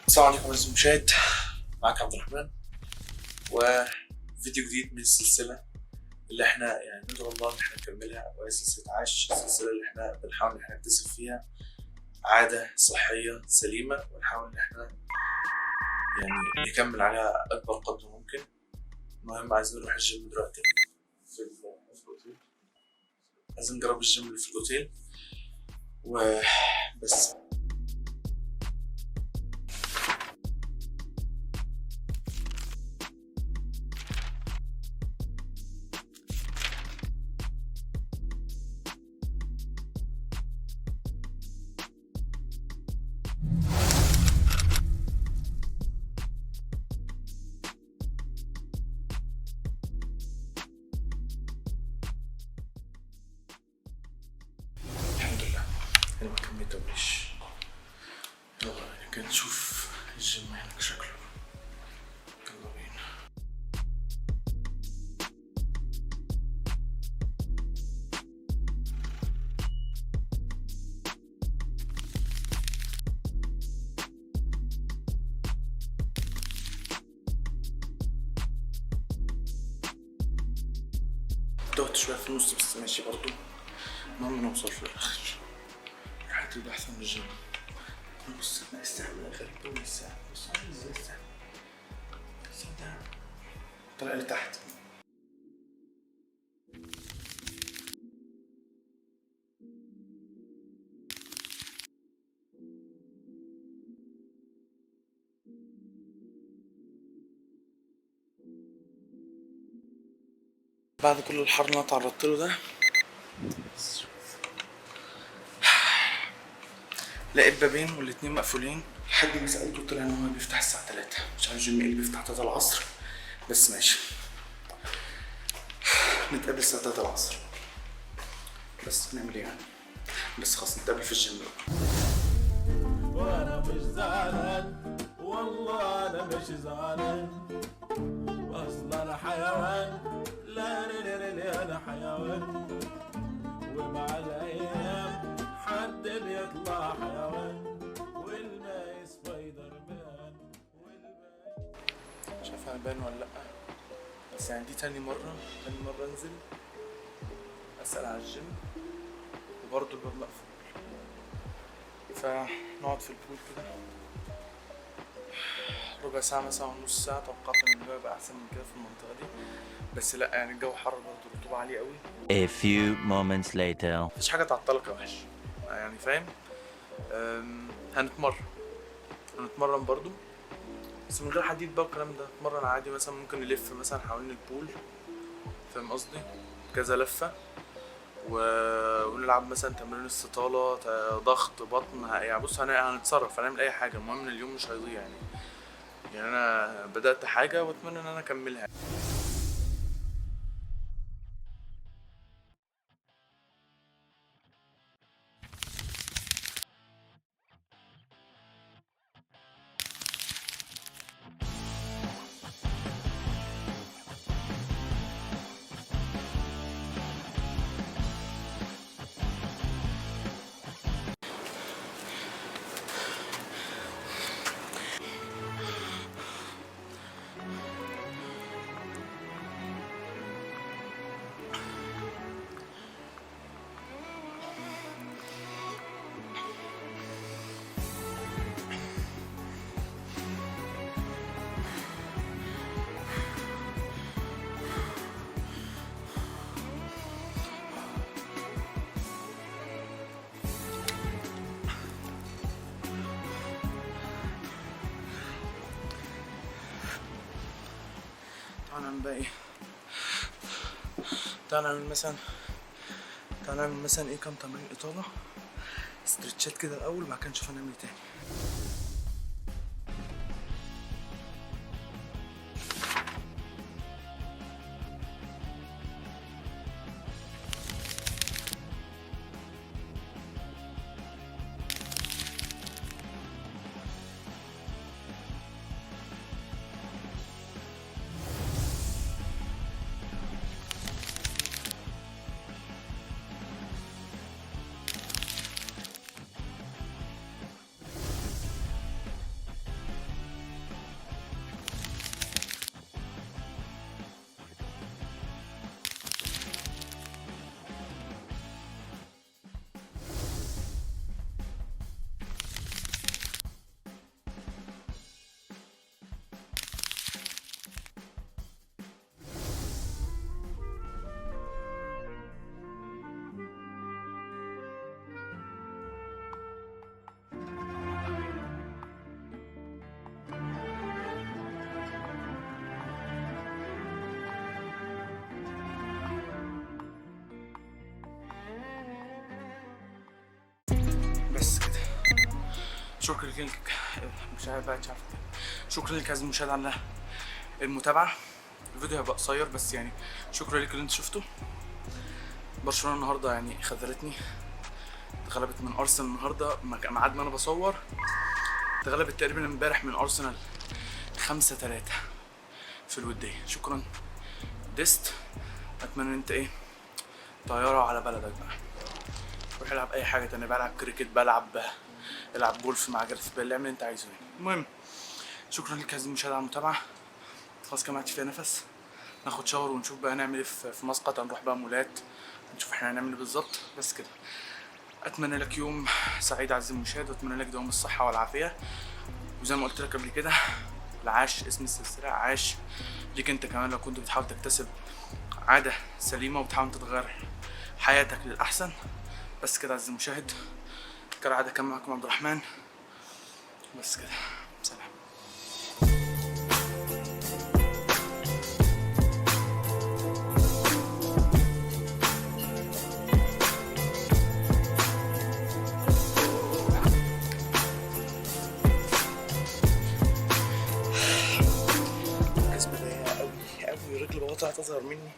السلام عليكم عزيزي المشاهد، معك عبد الرحمن وفيديو جديد من السلسلة اللي احنا يعني ندعو الله ان احنا نكملها، وهي سلسلة عاش، السلسلة اللي احنا بنحاول ان احنا نكتسب فيها عادة صحية سليمة، ونحاول ان احنا يعني نكمل عليها أكبر قدر ممكن. المهم عايزين نروح الجيم دلوقتي في الأوتيل، عايزين نجرب الجيم اللي في الأوتيل وبس. الحمد لله المكان ميتمش. يلا كده نشوف الجيم هناك شكله. يلا بينا. تهت شوية في النص بس ماشي برضو، المهم نوصل في الآخر. حتى يبقى أحسن من الجيم. بص الساعة غريب أوي الساعة، بص عامل ازاي الساعة. الساعة ده طلع لتحت. بعد كل الحر اللي انا اتعرضت له ده، لقيت بابين والاتنين مقفولين. لحد ما سألته طلع ان هو بيفتح الساعة 3، مش عارف الجيم اللي بيفتح 3 العصر، بس ماشي نتقابل الساعة 3 العصر. بس نعمل ايه يعني، بس خلاص نتقابل في الجيم بقى. وانا مش زعلان والله، انا مش زعلان اصلا انا حيوان، لا انا حيوان، ومع الايام حد بيطلع حيوان، والماء سبايدر مان مش عارف هبان ولا لأ، بس يعني دي تاني مرة انزل اسأل على الجيم وبرضه الباب مقفول. فنقعد في البول كده ربع ساعة مثلا ونص ساعة. توقعت ان الجو يبقى احسن من كده في المنطقة دي، بس لا يعني الجو حر برضه، الرطوبة عالية قوي. A few moments later. مفيش حاجة تعطلك يا وحش يعني، فاهم؟ هنتمرن برضه بس من غير حديد بقى والكلام ده. نتمرن عادي، مثلا ممكن نلف مثلا حوالين البول، فاهم قصدي؟ كذا لفة ونلعب مثلا تمرين استطالة، ضغط بطن، يعني بص هنتصرف، هنعمل اي حاجة، المهم ان اليوم مش هيضيع يعني انا بدأت حاجة واتمنى ان انا اكملها. تعالى نعمل بقى ايه، تعالى نعمل مثلا ايه كام تمرين اطالة استرتشات كده الاول، وبعد كده نشوف هنعمل ايه تاني. شكرا لك مش عارف بقى شكرا لك عزيزي المشاهد على المتابعه. الفيديو هيبقى قصير بس يعني شكرا لك اللي انت شفته. برشلونه النهارده يعني خذلتني، اتغلبت من ارسنال النهارده ميعاد ما انا بصور، اتغلبت تقريبا امبارح من ارسنال 5-3 في الوديه. شكرا ديست، اتمنى ان انت ايه طياره على بلدك بقى، روح العب اي حاجه تانية، بلعب كريكت، العب جولف مع جارث بيل، اعمل اللي انت عايزه يعني. المهم شكرا لك عزيزي المشاهد على المتابعه. خلاص كده ما عادش فيها نفس، ناخد شاور ونشوف بقى هنعمل ايه في مسقط، هنروح بقى مولات نشوف احنا هنعمل ايه بالظبط. بس كده اتمنى لك يوم سعيد عزيزي المشاهد، واتمنى لك دوام الصحه والعافيه. وزي ما قلت لك قبل كده العاش اسم السلسله، عاش ليك انت كمان لو كنت بتحاول تكتسب عاده سليمه وبتحاول تتغير حياتك للاحسن. بس كده عزيزي المشاهد، كالعاده كان معكم عبد الرحمن، بس كده سلام. الجزمة ضيقة أوي أوي، رجلي بقى تظهر مني